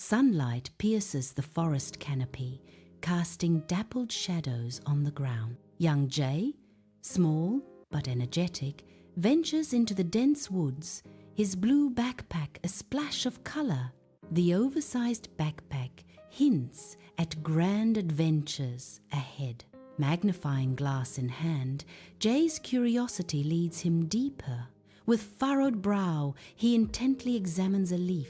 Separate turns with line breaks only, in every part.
Sunlight pierces the forest canopy, casting dappled shadows on the ground. Young Jay, small but energetic, ventures into the dense woods, his blue backpack a splash of color. The oversized backpack hints at grand adventures ahead. Magnifying glass in hand, Jay's curiosity leads him deeper. With furrowed brow, he intently examines a leaf,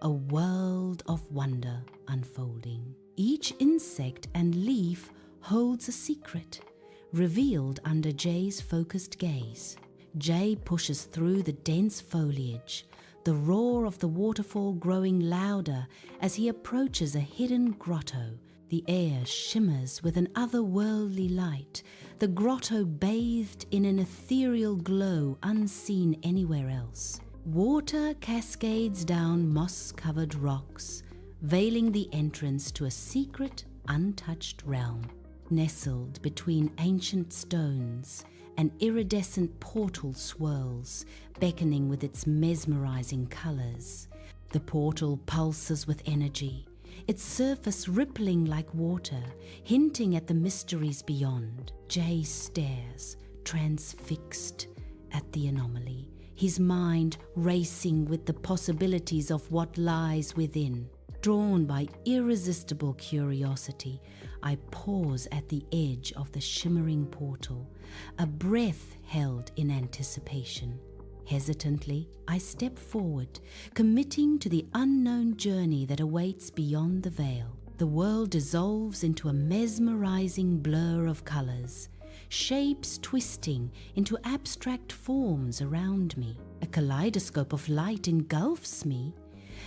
a world of wonder unfolding. Each insect and leaf holds a secret, revealed under Jay's focused gaze. Jay pushes through the dense foliage, the roar of the waterfall growing louder as he approaches a hidden grotto. The air shimmers with an otherworldly light, the grotto bathed in an ethereal glow unseen anywhere else. Water cascades down moss-covered rocks, veiling the entrance to a secret, untouched realm. Nestled between ancient stones, an iridescent portal swirls, beckoning with its mesmerizing colors. The portal pulses with energy, its surface rippling like water, hinting at the mysteries beyond. Jay stares, transfixed, at the anomaly, his mind racing with the possibilities of what lies within. Drawn by irresistible curiosity, I pause at the edge of the shimmering portal, a breath held in anticipation. Hesitantly, I step forward, committing to the unknown journey that awaits beyond the veil. The world dissolves into a mesmerizing blur of colors, shapes twisting into abstract forms around me. A kaleidoscope of light engulfs me,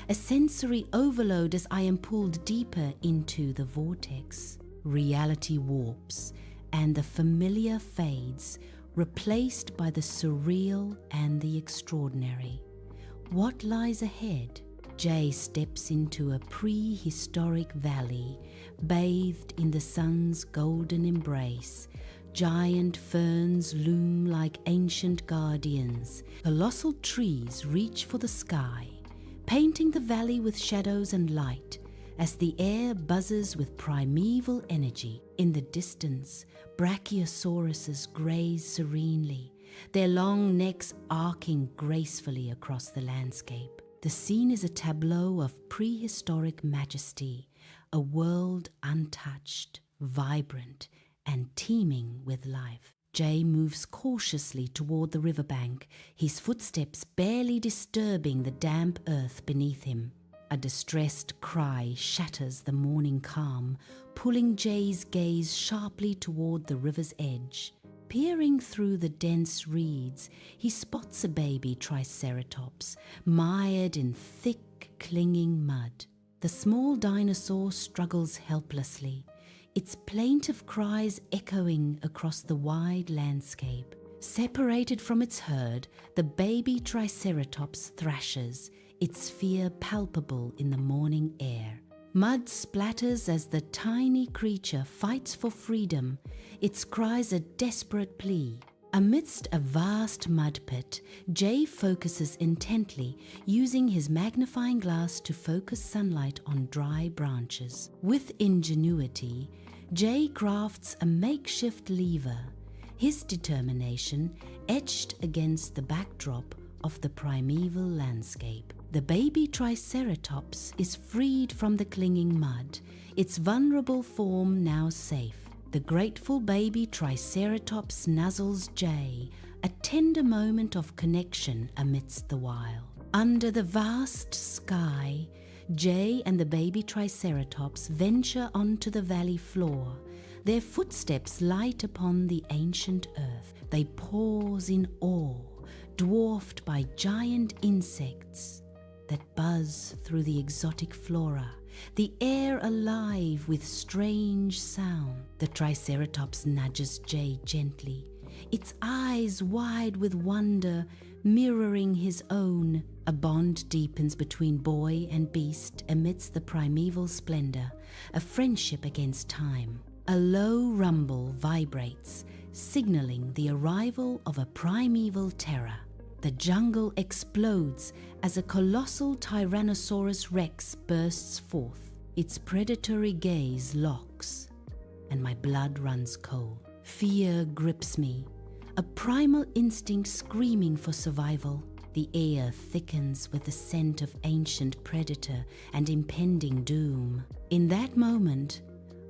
a sensory overload as I am pulled deeper into the vortex. Reality warps, and the familiar fades, replaced by the surreal and the extraordinary. What lies ahead? Jay steps into a prehistoric valley, bathed in the sun's golden embrace. Giant ferns loom like ancient guardians. Colossal trees reach for the sky, painting the valley with shadows and light as the air buzzes with primeval energy. In the distance, brachiosauruses graze serenely, their long necks arcing gracefully across the landscape. The scene is a tableau of prehistoric majesty, a world untouched, vibrant, and teeming with life. Jay moves cautiously toward the riverbank, his footsteps barely disturbing the damp earth beneath him. A distressed cry shatters the morning calm, pulling Jay's gaze sharply toward the river's edge. Peering through the dense reeds, he spots a baby triceratops, mired in thick, clinging mud. The small dinosaur struggles helplessly, its plaintive cries echoing across the wide landscape. Separated from its herd, the baby triceratops thrashes, its fear palpable in the morning air. Mud splatters as the tiny creature fights for freedom, its cries a desperate plea. Amidst a vast mud pit, Jay focuses intently, using his magnifying glass to focus sunlight on dry branches. With ingenuity, Jay crafts a makeshift lever, his determination etched against the backdrop of the primeval landscape. The baby triceratops is freed from the clinging mud, its vulnerable form now safe. The grateful baby triceratops nuzzles Jay, a tender moment of connection amidst the wild. Under the vast sky, Jay and the baby triceratops venture onto the valley floor. Their footsteps light upon the ancient earth. They pause in awe, dwarfed by giant insects that buzz through the exotic flora, the air alive with strange sound. The triceratops nudges Jay gently, its eyes wide with wonder, mirroring his own. A bond deepens between boy and beast amidst the primeval splendor, a friendship against time. A low rumble vibrates, signaling the arrival of a primeval terror. The jungle explodes as a colossal Tyrannosaurus Rex bursts forth. Its predatory gaze locks, and my blood runs cold. Fear grips me, a primal instinct screaming for survival. The air thickens with the scent of ancient predator and impending doom. In that moment,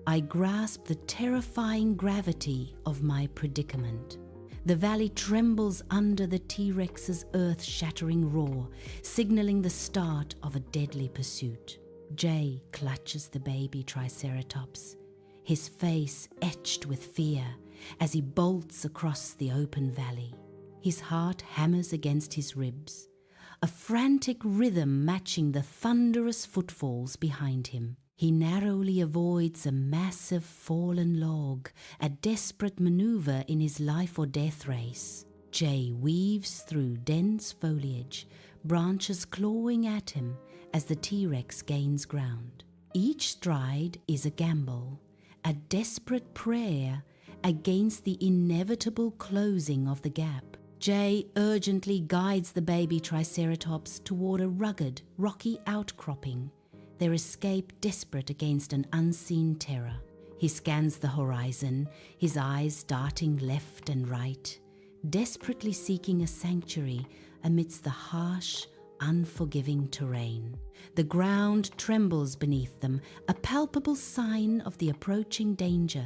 I grasp the terrifying gravity of my predicament. The valley trembles under the T-Rex's earth-shattering roar, signaling the start of a deadly pursuit. Jay clutches the baby Triceratops, his face etched with fear as he bolts across the open valley. His heart hammers against his ribs, a frantic rhythm matching the thunderous footfalls behind him. He narrowly avoids a massive fallen log, a desperate maneuver in his life or death race. Jay weaves through dense foliage, branches clawing at him as the T-Rex gains ground. Each stride is a gamble, a desperate prayer against the inevitable closing of the gap. Jay urgently guides the baby Triceratops toward a rugged, rocky outcropping, their escape desperate against an unseen terror. He scans the horizon, his eyes darting left and right, desperately seeking a sanctuary amidst the harsh, unforgiving terrain. The ground trembles beneath them, a palpable sign of the approaching danger,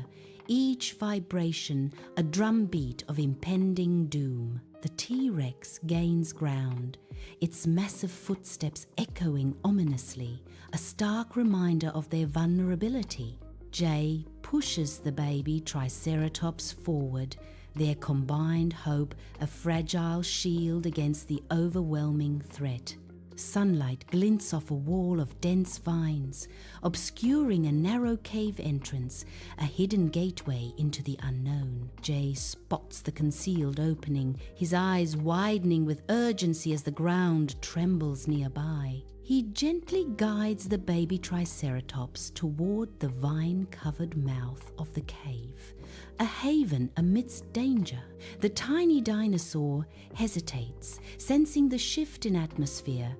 each vibration a drumbeat of impending doom. The T-Rex gains ground, its massive footsteps echoing ominously, a stark reminder of their vulnerability. Jay pushes the baby Triceratops forward, their combined hope a fragile shield against the overwhelming threat. Sunlight glints off a wall of dense vines, obscuring a narrow cave entrance, a hidden gateway into the unknown. Jay spots the concealed opening, his eyes widening with urgency as the ground trembles nearby. He gently guides the baby Triceratops toward the vine-covered mouth of the cave, a haven amidst danger. The tiny dinosaur hesitates, sensing the shift in atmosphere,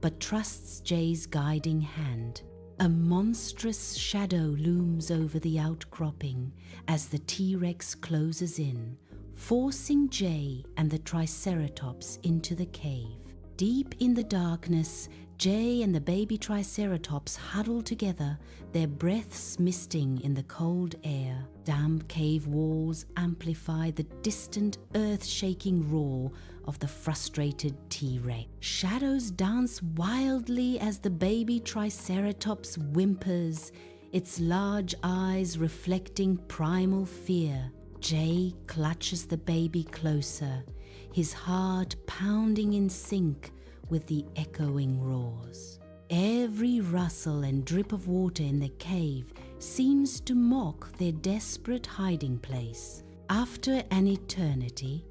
but trusts Jay's guiding hand. A monstrous shadow looms over the outcropping as the T-Rex closes in, forcing Jay and the Triceratops into the cave. Deep in the darkness, Jay and the baby Triceratops huddle together, their breaths misting in the cold air. Damp cave walls amplify the distant, earth-shaking roar of the frustrated T-Rex. Shadows dance wildly as the baby Triceratops whimpers, its large eyes reflecting primal fear. Jay clutches the baby closer, his heart pounding in sync with the echoing roars. Every rustle and drip of water in the cave seems to mock their desperate hiding place. After an eternity,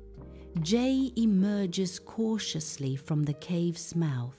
Jay emerges cautiously from the cave's mouth,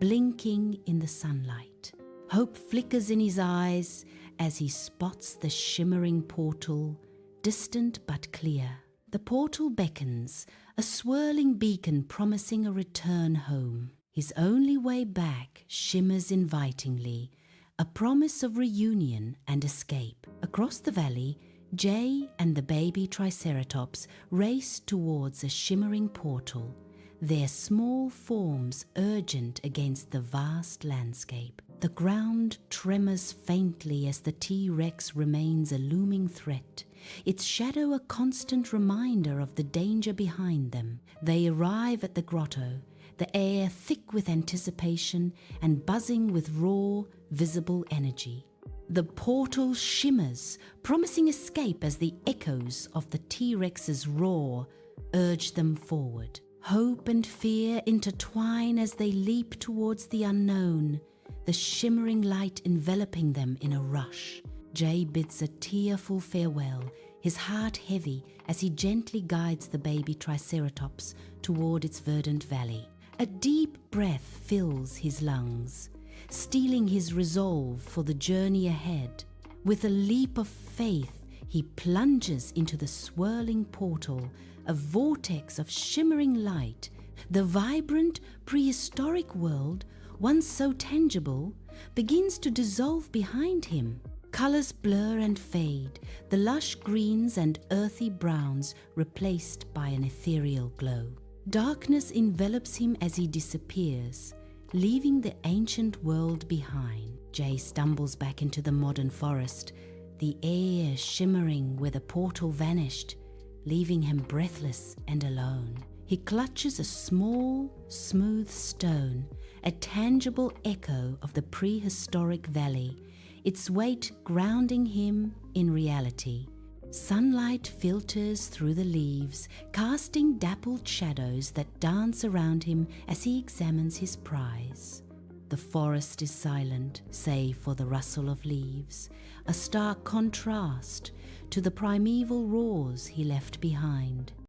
blinking in the sunlight. Hope flickers in his eyes as he spots the shimmering portal, distant but clear. The portal beckons, a swirling beacon promising a return home. His only way back shimmers invitingly, a promise of reunion and escape. Across the valley, Jay and the baby Triceratops race towards a shimmering portal, their small forms urgent against the vast landscape. The ground tremors faintly as the T-Rex remains a looming threat, its shadow a constant reminder of the danger behind them. They arrive at the grotto, the air thick with anticipation and buzzing with raw, visible energy. The portal shimmers, promising escape as the echoes of the T-Rex's roar urge them forward. Hope and fear intertwine as they leap towards the unknown, the shimmering light enveloping them in a rush. Jay bids a tearful farewell, his heart heavy as he gently guides the baby Triceratops toward its verdant valley. A deep breath fills his lungs, steeling his resolve for the journey ahead. With a leap of faith, he plunges into the swirling portal, a vortex of shimmering light The vibrant, prehistoric world, once so tangible, begins to dissolve behind him. Colors blur and fade, the lush greens and earthy browns replaced by an ethereal glow. Darkness envelops him as he disappears, leaving the ancient world behind. Jay stumbles back into the modern forest, the air shimmering where the portal vanished, leaving him breathless and alone. He clutches a small, smooth stone, a tangible echo of the prehistoric valley, its weight grounding him in reality. Sunlight filters through the leaves, casting dappled shadows that dance around him as he examines his prize. The forest is silent, save for the rustle of leaves, a stark contrast to the primeval roars he left behind.